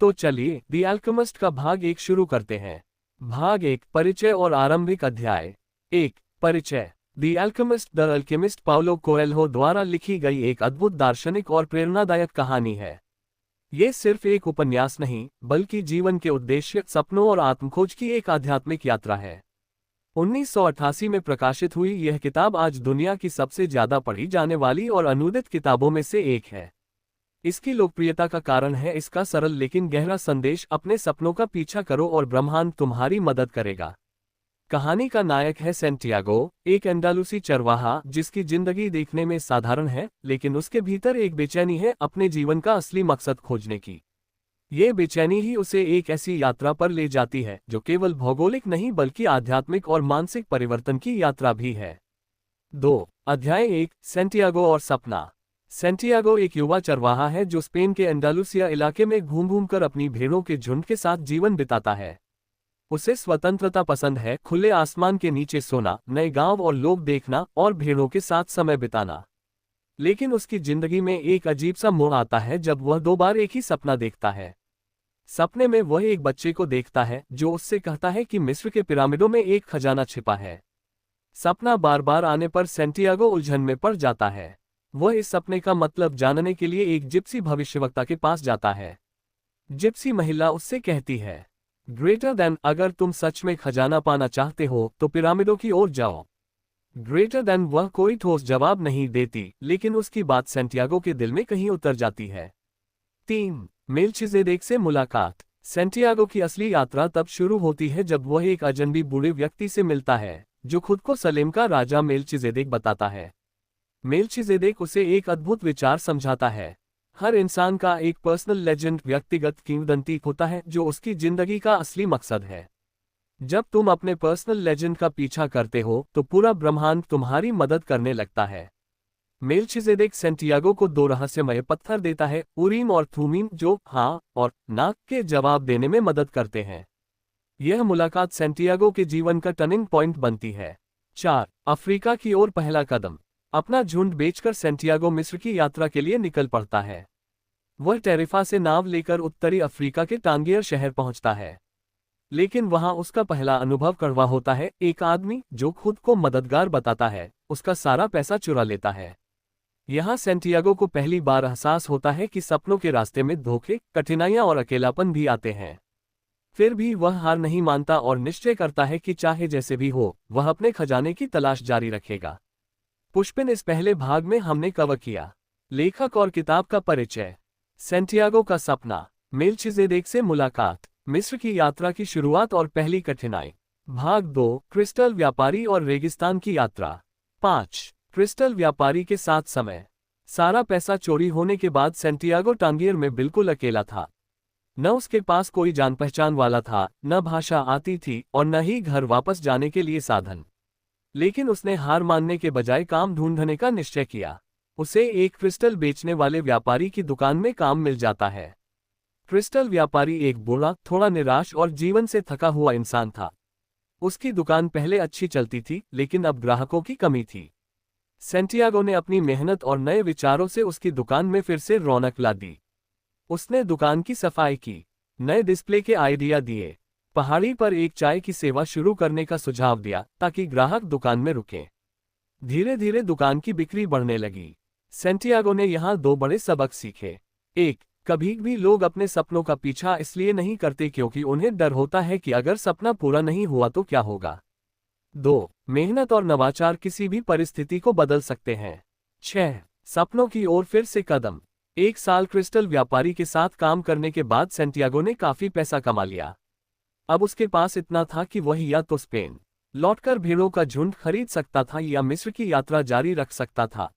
तो चलिए the alchemist का भाग 1 शुरू करते हैं। भाग 1, परिचय और आरंभिक अध्याय। 1, परिचय। The alchemist the alchemist Paulo Coelho द्वारा लिखी गई एक अद्भुत दार्शनिक और प्रेरणादायक कहानी है। ये सिर्फ एक उपन्यास नहीं, बल्कि जीवन के उद्देश्य, सपनों और आत्मखोज की एक आध्यात्मिक यात्रा है। 1988 में प्रकाशित हुई यह किताब आज दुनिया की सबसे ज्यादा पढ़ी जाने वाली और अनुदित किताबों में से एक है। इसकी लोकप्रियता का कारण है इसका सरल लेकिन गहरा संदेश, अपने सपनों का पीछा करो और ब्रह्मांड तुम्हारी मदद करेगा। कहानी का नायक है सैंटियागो, एक एंडालुसी चरवाहा जिसकी जिंदगी देखने में साधारण है, लेकिन उसके भीतर एक बेचैनी है अपने जीवन का असली मकसद खोजने की। ये बेचैनी ही उसे एक ऐसी यात्रा पर ले जाती है जो केवल भौगोलिक नहीं बल्कि आध्यात्मिक और मानसिक परिवर्तन की यात्रा भी है। 2, अध्याय 1, सैंटियागो और सपना। सैंटियागो एक युवा चरवाहा है जो स्पेन के एंडालुसिया इलाके में घूम घूम कर अपनी भेड़ों के झुंड के साथ जीवन बिताता है। उसे स्वतंत्रता पसंद है, खुले आसमान के नीचे सोना, नए गांव और लोग देखना और भेड़ों के साथ समय बिताना। लेकिन उसकी जिंदगी में एक अजीब सा मोड़ आता है जब वह 2 बार एक ही सपना देखता है। सपने में वह एक बच्चे को देखता है जो उससे कहता है कि मिस्र के पिरामिडों में एक खजाना छिपा है। सपना बार बार आने पर सैंटियागो उलझन में पड़ जाता है। वह इस सपने का मतलब जानने के लिए एक जिप्सी भविष्यवक्ता के पास जाता है। जिप्सी महिला उससे कहती है, ग्रेटर देन, अगर तुम सच में खजाना पाना चाहते हो तो पिरामिडों की ओर जाओ। ग्रेटर देन वह कोई ठोस जवाब नहीं देती, लेकिन उसकी बात सैंटियागो के दिल में कहीं उतर जाती है। 3, मेल्चिजेदेक से मुलाकात। सैंटियागो की असली यात्रा तब शुरू होती है जब वह एक अजनबी बूढ़े व्यक्ति से मिलता है जो खुद को सलेम का राजा मेल्चिजेदेक बताता है। मेल्चिजेदेक उसे एक अद्भुत विचार समझाता है। हर इंसान का एक पर्सनल लेजेंड, व्यक्तिगत किंवदंती होता है जो उसकी जिंदगी का असली मकसद है। जब तुम अपने पर्सनल लेजेंड का पीछा करते हो तो पूरा ब्रह्मांड तुम्हारी मदद करने लगता है। मेल्चिजेदेक सैंटियागो को 2 रहस्यमय पत्थर देता है, उरीम और थूमीम, जो हाँ और ना के जवाब देने में मदद करते हैं। यह मुलाकात सैंटियागो के जीवन का टर्निंग पॉइंट बनती है। 4, अफ्रीका की ओर पहला कदम। अपना झुंड बेचकर सैंटियागो मिस्र की यात्रा के लिए निकल पड़ता है। वह टेरिफा से नाव लेकर उत्तरी अफ्रीका के टांगियर शहर पहुंचता है। लेकिन वहां उसका पहला अनुभव कड़वा होता है। एक आदमी जो खुद को मददगार बताता है, उसका सारा पैसा चुरा लेता है। यहां सैंटियागो को पहली बार एहसास होता है कि सपनों के रास्ते में धोखे, कठिनाइयां और अकेलापन भी आते हैं। फिर भी वह हार नहीं मानता और निश्चय करता है कि चाहे जैसे भी हो, वह अपने खजाने की तलाश जारी रखेगा। पुष्पिन, इस पहले भाग में हमने कवर किया लेखक और किताब का परिचय, सैंटियागो का सपना, मेल्चिजेदेक से मुलाकात, मिस्र की यात्रा की शुरुआत और पहली कठिनाई। भाग 2, क्रिस्टल व्यापारी और रेगिस्तान की यात्रा। 5, क्रिस्टल व्यापारी के साथ समय। सारा पैसा चोरी होने के बाद सैंटियागो टांगियर में बिल्कुल अकेला था। न उसके पास कोई जान पहचान वाला था, न भाषा आती थी और न ही घर वापस जाने के लिए साधन। लेकिन उसने हार मानने के बजाय काम ढूंढने का निश्चय किया। उसे एक क्रिस्टल बेचने वाले व्यापारी की दुकान में काम मिल जाता है। क्रिस्टल व्यापारी एक बूढ़ा, थोड़ा निराश और जीवन से थका हुआ इंसान था। उसकी दुकान पहले अच्छी चलती थी, लेकिन अब ग्राहकों की कमी थी। सैंटियागो ने अपनी मेहनत और नए विचारों से उसकी दुकान में फिर से रौनक ला दी। उसने दुकान की सफाई की, नए डिस्प्ले के आइडिया दिए, पहाड़ी पर एक चाय की सेवा शुरू करने का सुझाव दिया ताकि ग्राहक दुकान में रुकें। धीरे धीरे दुकान की बिक्री बढ़ने लगी। सैंटियागो ने यहाँ 2 बड़े सबक सीखे। 1, कभी भी लोग अपने सपनों का पीछा इसलिए नहीं करते क्योंकि उन्हें डर होता है कि अगर सपना पूरा नहीं हुआ तो क्या होगा। 2, मेहनत और नवाचार किसी भी परिस्थिति को बदल सकते हैं। 6, सपनों की ओर फिर से कदम। 1 साल क्रिस्टल व्यापारी के साथ काम करने के बाद सैंटियागो ने काफी पैसा कमा लिया। अब उसके पास इतना था कि वह या तो स्पेन लौटकर भेड़ों का झुंड खरीद सकता था या मिस्र की यात्रा जारी रख सकता था।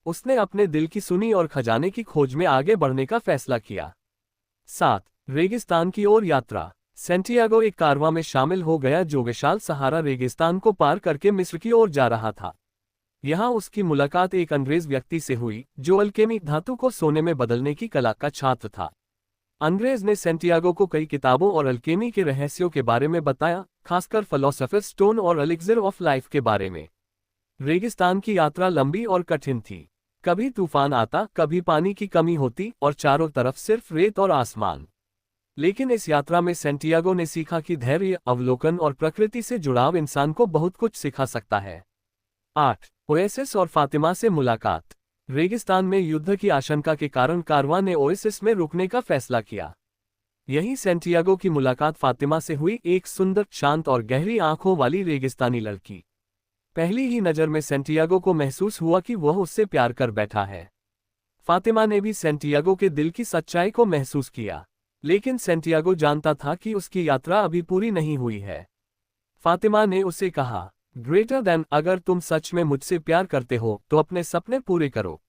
उसने अपने दिल की सुनी और खजाने की खोज में आगे बढ़ने का फैसला किया। 7, रेगिस्तान की ओर यात्रा। सैंटियागो एक कारवां में शामिल हो गया जो विशाल सहारा रेगिस्तान को पार करके मिस्र की ओर जा रहा था। यहाँ उसकी मुलाकात एक अंग्रेज व्यक्ति से हुई जो अल्केमी, धातु को सोने में बदलने की कला का छात्र था। अंग्रेज ने सैंटियागो को कई किताबों और अल्केमी के रहस्यों के बारे में बताया, खासकर फिलॉसफर्स स्टोन और एलिक्सिर ऑफ लाइफ के बारे में। रेगिस्तान की यात्रा लंबी और कठिन थी। कभी तूफान आता, कभी पानी की कमी होती और चारों तरफ सिर्फ रेत और आसमान। लेकिन इस यात्रा में सैंटियागो ने सीखा कि धैर्य, अवलोकन और प्रकृति से जुड़ाव इंसान को बहुत कुछ सिखा सकता है। 8. ओएसिस और फातिमा से मुलाकात। रेगिस्तान में युद्ध की आशंका के कारण कारवां ने ओएसिस में रुकने का फैसला किया। यही सैंटियागो की मुलाकात फातिमा से हुई, एक सुंदर, शांत और गहरी आंखों वाली रेगिस्तानी लड़की। पहली ही नज़र में सैंटियागो को महसूस हुआ कि वह उससे प्यार कर बैठा है। फातिमा ने भी सैंटियागो के दिल की सच्चाई को महसूस किया, लेकिन सैंटियागो जानता था कि उसकी यात्रा अभी पूरी नहीं हुई है। फातिमा ने उसे कहा, ग्रेटर देन, अगर तुम सच में मुझसे प्यार करते हो तो अपने सपने पूरे करो।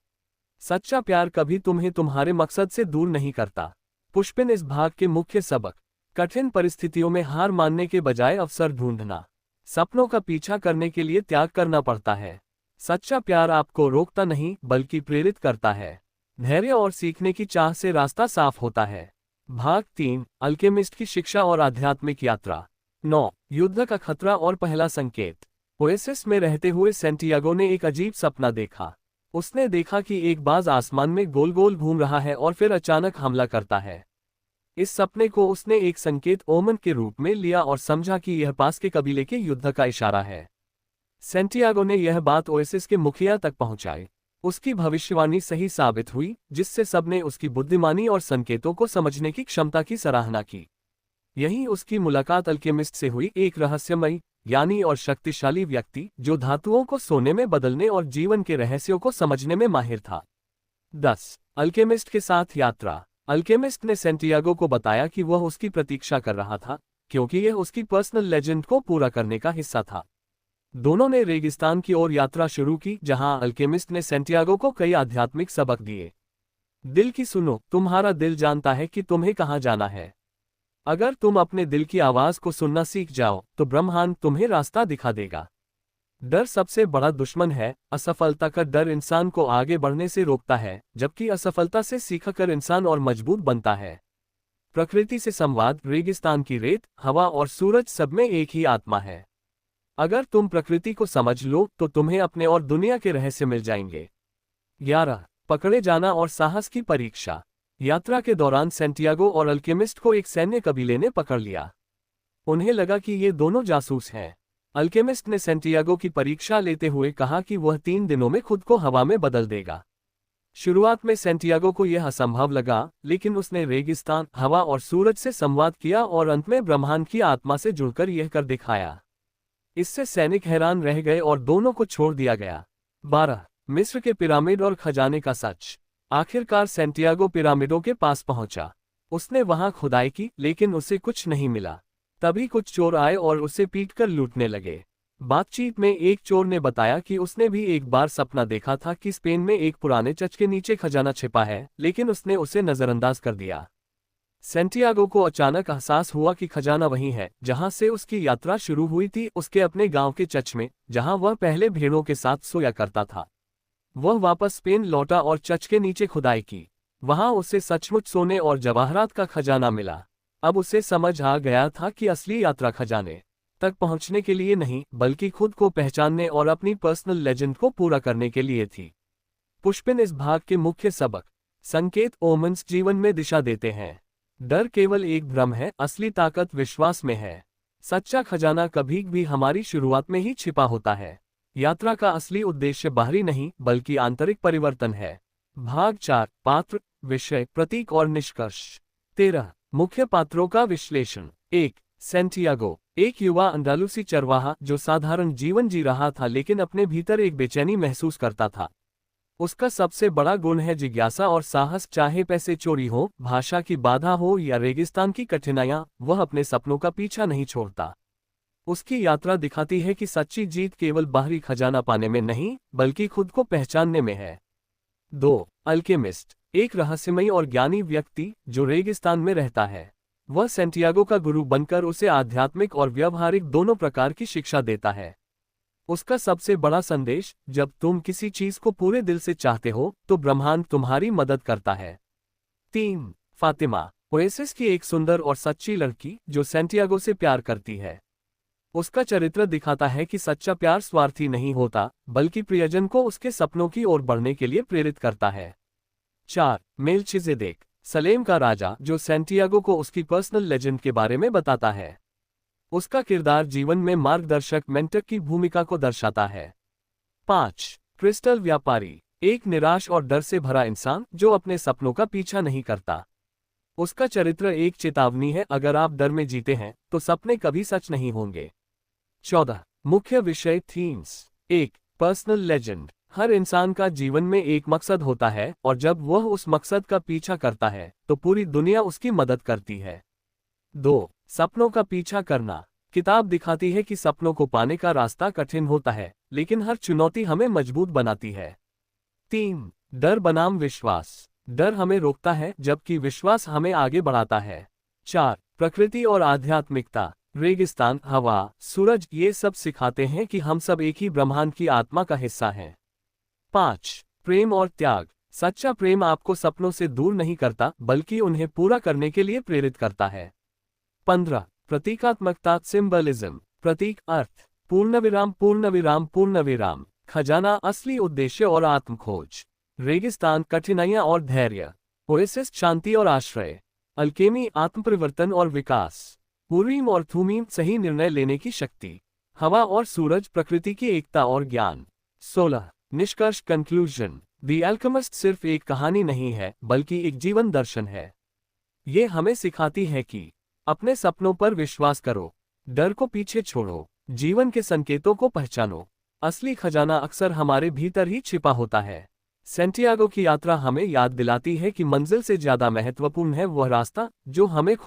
सच्चा प्यार कभी तुम्हें तुम्हारे मकसद से दूर नहीं करता। पुष्पिन। इस भाग के मुख्य सबक। कठिन परिस्थितियों में हार मानने के बजाय अवसर ढूंढना। सपनों का पीछा करने के लिए त्याग करना पड़ता है। सच्चा प्यार आपको रोकता नहीं बल्कि प्रेरित करता है। धैर्य और सीखने की चाह से रास्ता साफ होता है। भाग 3, अल्केमिस्ट की शिक्षा और आध्यात्मिक यात्रा। 9. युद्ध का खतरा और पहला संकेत। ओएसिस में रहते हुए सैंटियागो ने एक अजीब सपना देखा। उसने देखा कि एक बाज आसमान में गोल गोल घूम रहा है और फिर अचानक हमला करता है। इस सपने को उसने एक संकेत, ओमन के रूप में लिया और समझा कि यह पास के कबीले के युद्ध का इशारा है। सैंटियागो ने यह बात ओएसिस के मुखिया तक पहुंचाई। उसकी भविष्यवाणी सही साबित हुई, जिससे सबने उसकी बुद्धिमानी और संकेतों को समझने की क्षमता की सराहना की। यही उसकी मुलाकात अल्केमिस्ट से हुई, एक रहस्यमयी, ज्ञानी और शक्तिशाली व्यक्ति जो धातुओं को सोने में बदलने और जीवन के रहस्यों को समझने में माहिर था। 10. अल्केमिस्ट के साथ यात्रा। अल्केमिस्ट ने सैंटियागो को बताया कि वह उसकी प्रतीक्षा कर रहा था, क्योंकि यह उसकी पर्सनल लेजेंड को पूरा करने का हिस्सा था। दोनों ने रेगिस्तान की ओर यात्रा शुरू की, जहां अल्केमिस्ट ने सैंटियागो को कई आध्यात्मिक सबक दिए। दिल की सुनो, तुम्हारा दिल जानता है कि तुम्हें कहां जाना है। अगर तुम अपने दिल की आवाज को सुनना सीख जाओ तो ब्रह्मांड तुम्हें रास्ता दिखा देगा। डर सबसे बड़ा दुश्मन है। असफलता का डर इंसान को आगे बढ़ने से रोकता है, जबकि असफलता से सीखकर इंसान और मजबूत बनता है। प्रकृति से संवाद। रेगिस्तान की रेत, हवा और सूरज सब में एक ही आत्मा है। अगर तुम प्रकृति को समझ लो तो तुम्हें अपने और दुनिया के रहस्य मिल जाएंगे। 11. पकड़े जाना और साहस की परीक्षा। यात्रा के दौरान सैंटियागो और अल्केमिस्ट को एक सैन्य कबीले ने पकड़ लिया। उन्हें लगा कि ये दोनों जासूस हैं। अल्केमिस्ट ने सैंटियागो की परीक्षा लेते हुए कहा कि वह 3 दिनों में खुद को हवा में बदल देगा। शुरुआत में सैंटियागो को यह असंभव लगा, लेकिन उसने रेगिस्तान, हवा और सूरज से संवाद किया और अंत में ब्रह्मांड की आत्मा से जुड़कर यह कर दिखाया। इससे सैनिक हैरान रह गए और दोनों को छोड़ दिया गया। 12. मिस्र के पिरामिड और खजाने का सच। आखिरकार सैंटियागो पिरामिडों के पास पहुंचा। उसने वहां खुदाई की, लेकिन उसे कुछ नहीं मिला। तभी कुछ चोर आए और उसे पीटकर लूटने लगे। बातचीत में एक चोर ने बताया कि उसने भी एक बार सपना देखा था कि स्पेन में एक पुराने चर्च के नीचे खजाना छिपा है, लेकिन उसने उसे नजरअंदाज कर दिया। सैंटियागो को अचानक एहसास हुआ कि खजाना वही है जहां से उसकी यात्रा शुरू हुई थी, उसके अपने गांव के चर्च में, जहां वह पहले भेड़ों के साथ सोया करता था। वह वापस स्पेन लौटा और चर्च के नीचे खुदाई की। वहां उसे सचमुच सोने और जवाहरात का खजाना मिला। अब उसे समझ आ गया था कि असली यात्रा खजाने तक पहुंचने के लिए नहीं, बल्कि खुद को पहचानने और अपनी पर्सनल लेजेंड को पूरा करने के लिए थी। पुष्पिन। इस भाग के मुख्य सबक। संकेत। ओमन्स जीवन में दिशा देते हैं। डर केवल एक भ्रम है, असली ताकत विश्वास में है। सच्चा खजाना कभी भी हमारी शुरुआत में ही छिपा होता है। यात्रा का असली उद्देश्य बाहरी नहीं बल्कि आंतरिक परिवर्तन है। भाग 4, पात्र, विषय, प्रतीक और निष्कर्ष। 13, मुख्य पात्रों का विश्लेषण। 1, सैंटियागो, एक युवा अंडालूसी चरवाहा जो साधारण जीवन जी रहा था लेकिन अपने भीतर एक बेचैनी महसूस करता था। उसका सबसे बड़ा गुण है जिज्ञासा और साहस, चाहे पैसे चोरी हो, भाषा की बाधा हो या रेगिस्तान की कठिनाइयां, वह अपने सपनों का पीछा नहीं छोड़ता। उसकी यात्रा दिखाती है कि सच्ची जीत केवल बाहरी खजाना पाने में नहीं, बल्कि खुद को पहचानने में है। 2, अल्केमिस्ट, एक रहस्यमयी और ज्ञानी व्यक्ति जो रेगिस्तान में रहता है। वह सैंटियागो का गुरु बनकर उसे आध्यात्मिक और व्यावहारिक दोनों प्रकार की शिक्षा देता है। उसका सबसे बड़ा संदेश, जब तुम किसी चीज को पूरे दिल से चाहते हो तो ब्रह्मांड तुम्हारी मदद करता है। 3, फातिमा, ओएसिस की एक सुंदर और सच्ची लड़की जो सैंटियागो से प्यार करती है। उसका चरित्र दिखाता है कि सच्चा प्यार स्वार्थी नहीं होता, बल्कि प्रियजन को उसके सपनों की ओर बढ़ने के लिए प्रेरित करता है। 4, मेलचिसेदेक, सलेम का राजा, जो सैंटियागो को उसकी पर्सनल लेजेंड के बारे में बताता है। उसका किरदार जीवन में मार्गदर्शक मेंटर की भूमिका को दर्शाता है। 5. क्रिस्टल व्यापारी, एक निराश और डर से भरा इंसान जो अपने सपनों का पीछा नहीं करता। उसका चरित्र एक चेतावनी है, अगर आप डर में जीते हैं तो सपने कभी सच नहीं होंगे। 14. मुख्य विषय थीम्स। 1. पर्सनल लेजेंड, हर इंसान का जीवन में एक मकसद होता है और जब वह उस मकसद का पीछा करता है तो पूरी दुनिया उसकी मदद करती है। 2. सपनों का पीछा करना, किताब दिखाती है कि सपनों को पाने का रास्ता कठिन होता है, लेकिन हर चुनौती हमें मजबूत बनाती है। 3. डर बनाम विश्वास, डर हमें रोकता है जबकि विश्वास हमें आगे बढ़ाता है। 4. प्रकृति और आध्यात्मिकता, रेगिस्तान, हवा, सूरज, ये सब सिखाते हैं कि हम सब एक ही ब्रह्मांड की आत्मा का हिस्सा हैं। 5. प्रेम और त्याग, सच्चा प्रेम आपको सपनों से दूर नहीं करता बल्कि उन्हें पूरा करने के लिए प्रेरित करता है। 15. प्रतीकात्मकता, सिंबलिज्म, प्रतीक, अर्थ, पूर्णविराम पूर्णविराम पूर्णविराम, खजाना, असली उद्देश्य और आत्मखोज, रेगिस्तान, कठिनाइयां और धैर्य, ओएसिस, शांति और आश्रय, अल्केमी, आत्मपरिवर्तन और विकास, उरीम और थुमीम, सही निर्णय लेने की शक्ति, हवा और सूरज, प्रकृति की एकता और ज्ञान। 16. निष्कर्ष, कंक्लूजन, द अल्केमिस्ट सिर्फ एक कहानी नहीं है बल्कि एक जीवन दर्शन है। ये हमें सिखाती है कि अपने सपनों पर विश्वास करो, डर को पीछे छोड़ो, जीवन के संकेतों को पहचानो। असली खजाना अक्सर हमारे भीतर ही छिपा होता है। सैंटियागो की यात्रा हमें याद दिलाती है कि मंजिल से ज्यादा महत्वपूर्ण है वह रास्ता जो हमें